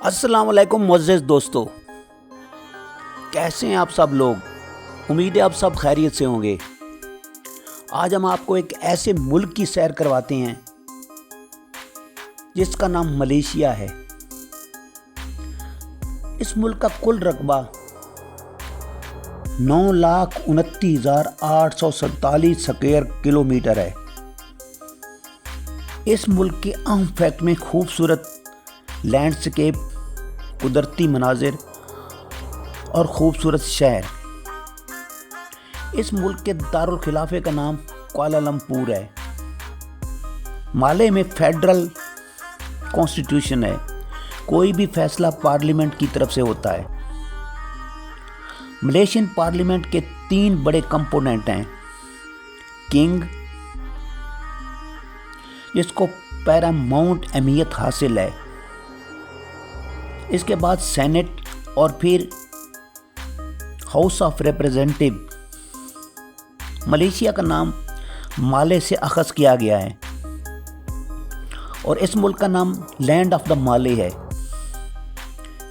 अस्सलाम वालेकुम मुअज़्ज़िज़ दोस्तों, कैसे हैं आप सब लोग। उम्मीद है आप सब खैरियत से होंगे। आज हम आपको एक ऐसे मुल्क की सैर करवाते हैं जिसका नाम मलेशिया है। इस मुल्क का कुल रकबा 9,29,847 स्क्वायर किलोमीटर है। इस मुल्क के अहम फैक्ट में खूबसूरत लैंडस्केप, कुदरती मनाजिर और ख़ूबसूरत शहर। इस मुल्क के दारुल खिलाफे का नाम कुआलालंपुर है। माले में फेडरल कॉन्स्टिट्यूशन है। कोई भी फैसला पार्लियामेंट की तरफ से होता है। मलेशियन पार्लियामेंट के 3 बड़े कंपोनेंट हैं। किंग, जिसको पैरामाउंट अहमियत हासिल है, इसके बाद सेनेट और फिर हाउस ऑफ रिप्रेजेंटेटिव। मलेशिया का नाम माले से अखज़ किया गया है और इस मुल्क का नाम लैंड ऑफ द माले है।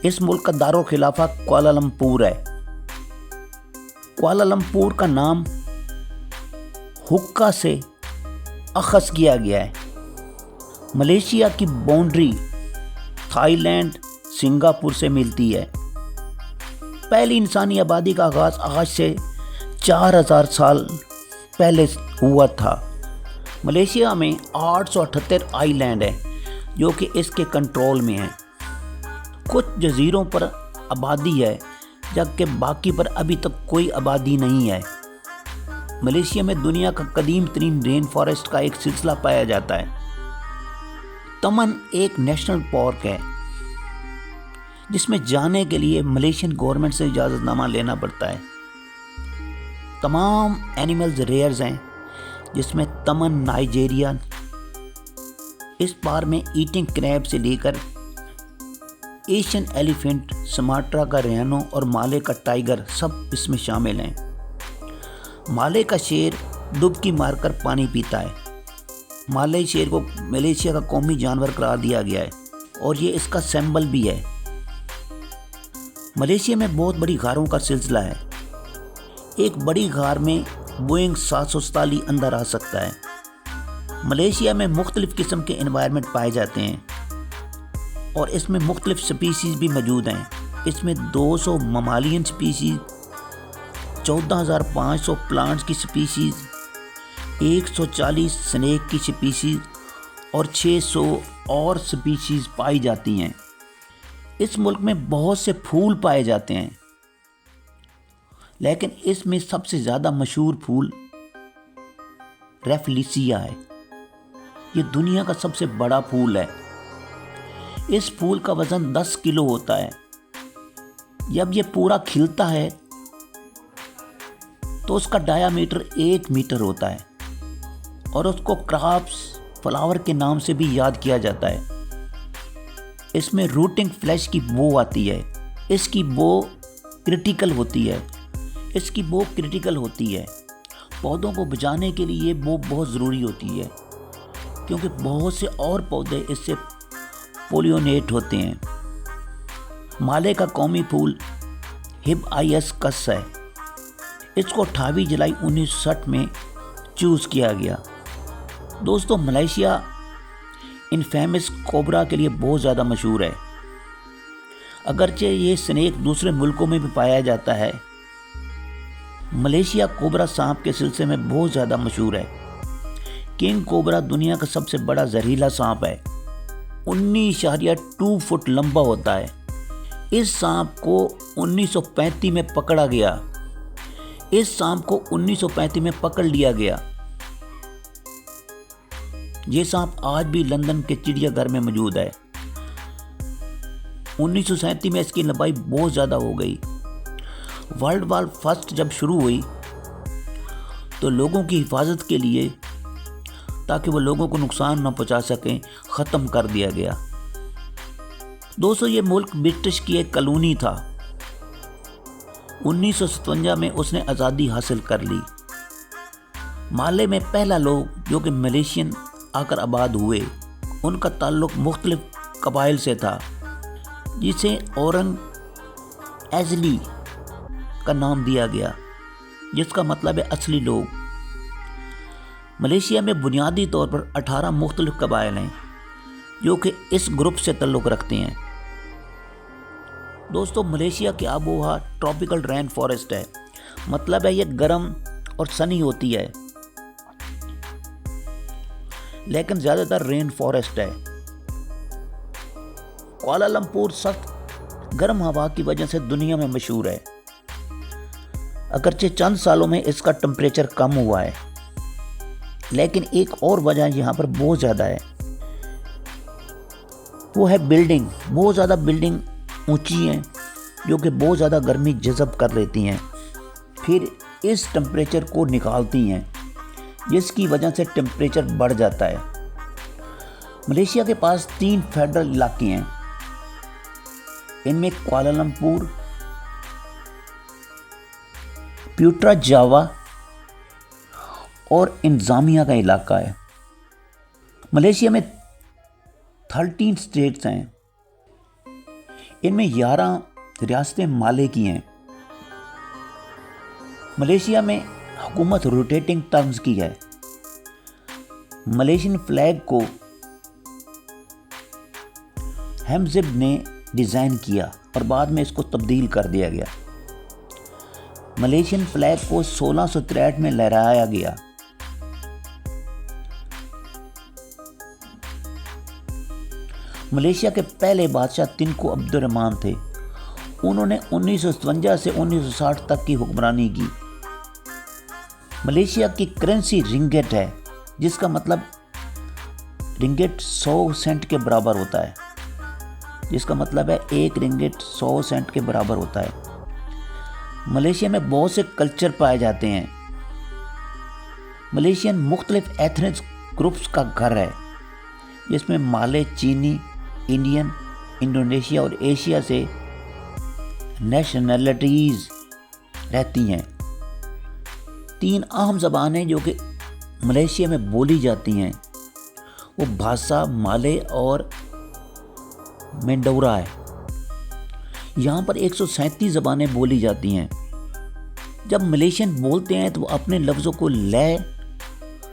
इस मुल्क का दारुल खिलाफा कुआलालंपुर है। कुआलालंपुर का नाम हुक्का से अखज़ किया गया है। मलेशिया की बाउंड्री थाईलैंड, सिंगापुर से मिलती है। पहली इंसानी आबादी का आगाज़ आज से 4000 साल पहले हुआ था। मलेशिया में 878 आइलैंड हैं जो कि इसके कंट्रोल में हैं। कुछ जजीरों पर आबादी है जबकि बाकी पर अभी तक कोई आबादी नहीं है। मलेशिया में दुनिया का कदीम तरीन रेन फॉरेस्ट का एक सिलसिला पाया जाता है। तमन एक नेशनल पार्क है जिसमें जाने के लिए मलेशियन गवर्नमेंट से इजाज़तनामा लेना पड़ता है। तमाम एनिमल्स रेयर्स हैं जिसमें तमन नाइजीरिया, इस पार में ईटिंग क्रैब से लेकर एशियन एलिफेंट, सुमात्रा का रेनो और माले का टाइगर सब इसमें शामिल हैं। माले का शेर डुबकी मारकर पानी पीता है। माले शेर को मलेशिया का कौमी जानवर करार दिया गया है और ये इसका सिंबल भी है। मलेशिया में बहुत बड़ी गारों का सिलसिला है। एक बड़ी गार में बोइंग 747 अंदर आ सकता है। मलेशिया में मुख्तलिफ़ किस्म के एनवायरनमेंट पाए जाते हैं और इसमें मुख्तलिफ़ स्पीसीज़ भी मौजूद हैं। इसमें 200 ममालियन स्पीसीज़, 14,500 प्लांट्स की स्पीसीज़, 140 स्नेक की स्पीसीज़ और 600 और स्पीसीज़ पाई जाती हैं। इस मुल्क में बहुत से फूल पाए जाते हैं लेकिन इसमें सबसे ज़्यादा मशहूर फूल रेफलिसिया है। ये दुनिया का सबसे बड़ा फूल है। इस फूल का वज़न 10 किलो होता है। जब ये पूरा खिलता है तो उसका डायामीटर 1 मीटर होता है और उसको क्रॉप्स फ्लावर के नाम से भी याद किया जाता है। इसमें रूटिंग फ्लैश की बो आती है। इसकी बो क्रिटिकल होती है। पौधों को बचाने के लिए ये बो बहुत ज़रूरी होती है क्योंकि बहुत से और पौधे इससे पोलिनेट होते हैं। माले का कौमी फूल हिबिस्कस है। इसको 28 जुलाई 1960 में चूज़ किया गया। दोस्तों, मलेशिया इनफेमस कोबरा के लिए बहुत ज़्यादा मशहूर है। अगरचे ये स्नेक दूसरे मुल्कों में भी पाया जाता है, मलेशिया कोबरा सांप के सिलसिले में बहुत ज़्यादा मशहूर है। किंग कोबरा दुनिया का सबसे बड़ा जहरीला सांप है। 19.2 फुट लंबा होता है। इस सांप को 1935 में पकड़ा गया। इस सांप को 1935 में पकड़ लिया गया। ये सांप आज भी लंदन के चिड़ियाघर में मौजूद है। 1937 में इसकी लंबाई बहुत ज़्यादा हो गई। वर्ल्ड वॉर फर्स्ट जब शुरू हुई तो लोगों की हिफाजत के लिए, ताकि वो लोगों को नुकसान न पहुंचा सकें, ख़त्म कर दिया गया। दोस्तों, ये मुल्क ब्रिटिश की एक कॉलोनी था। 1957 में उसने आज़ादी हासिल कर ली। माले में पहला लोग जो कि मलेशियन आकर आबाद हुए, उनका ताल्लुक़ मुख्तलिफ कबाइल से था। جسے اورنگ ایزلی کا نام دیا گیا، جس کا مطلب ہے اصلی لوگ۔ ملیشیا میں بنیادی طور پر 18 مختلف قبائل ہیں جو کہ اس گروپ سے تعلق رکھتے ہیں۔ دوستو، ملیشیا کی آب و ہوا ٹراپیکل رین فارسٹ ہے، مطلب ہے یہ گرم اور سنی ہوتی ہے، لیکن زیادہ تر رین فارسٹ ہے۔ کوالالمپور سخت گرم ہوا کی وجہ سے دنیا میں مشہور ہے، اگرچہ چند سالوں میں اس کا ٹمپریچر کم ہوا ہے، لیکن ایک اور وجہ یہاں پر بہت زیادہ ہے، وہ ہے بلڈنگ۔ بہت زیادہ بلڈنگ اونچی ہیں جو کہ بہت زیادہ گرمی جذب کر لیتی ہیں، پھر اس ٹمپریچر کو نکالتی ہیں، جس کی وجہ سے ٹمپریچر بڑھ جاتا ہے۔ ملیشیا کے پاس 3 فیڈرل علاقے ہیں، ان میں کوالالمپور، پیوٹرا جاوا اور انتظامیہ کا علاقہ ہے۔ ملیشیا میں 13 اسٹیٹس ہیں، ان میں 11 ریاستیں مالے کی ہیں۔ ملیشیا میں حکومت روٹیٹنگ ٹرمز کی ہے۔ ملیشین فلیگ کو ہیمزب نے ڈیزائن کیا اور بعد میں اس کو تبدیل کر دیا گیا۔ ملیشین فلیگ کو 1663 میں لہرایا گیا۔ ملیشیا کے پہلے بادشاہ تنکو عبد الرحمن تھے، انہوں نے 1957 سے 1960 تک کی حکمرانی کی۔ ملیشیا کی کرنسی رنگٹ ہے، جس کا مطلب رنگٹ 100 سینٹ کے برابر ہوتا ہے، جس کا مطلب ہے 1 رنگٹ 100 سینٹ کے برابر ہوتا ہے۔ ملیشیا میں بہت سے کلچر پائے جاتے ہیں۔ ملیشین مختلف ایتھنک گروپس کا گھر ہے، جس میں مالے، چینی، انڈین، انڈونیشیا اور ایشیا سے نیشنلٹیز رہتی ہیں۔ 3 اہم زبانیں جو کہ ملیشیا میں بولی جاتی ہیں وہ بھاسا، مالے اور مینڈورا ہے۔ یہاں پر 137 زبانیں بولی جاتی ہیں۔ جب ملیشین بولتے ہیں تو وہ اپنے لفظوں کو لے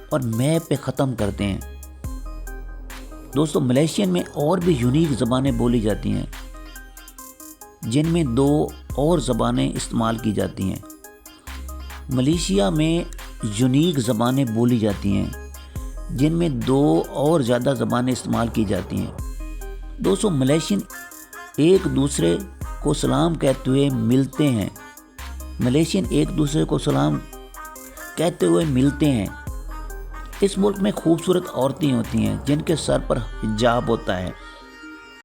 اور میں پہ ختم کرتے ہیں۔ دوستو، ملیشین میں اور بھی یونیک زبانیں بولی جاتی ہیں، جن میں 2 اور زبانیں استعمال کی جاتی ہیں۔ ملیشیا میں یونیک زبانیں بولی جاتی ہیں، جن میں 2 اور زیادہ زبانیں استعمال کی جاتی ہیں۔ دوستو، ملیشین ایک دوسرے کو سلام کہتے ہوئے ملتے ہیں۔ ملیشین ایک دوسرے کو سلام کہتے ہوئے ملتے ہیں۔ اس ملک میں خوبصورت عورتیں ہوتی ہیں جن کے سر پر حجاب ہوتا ہے۔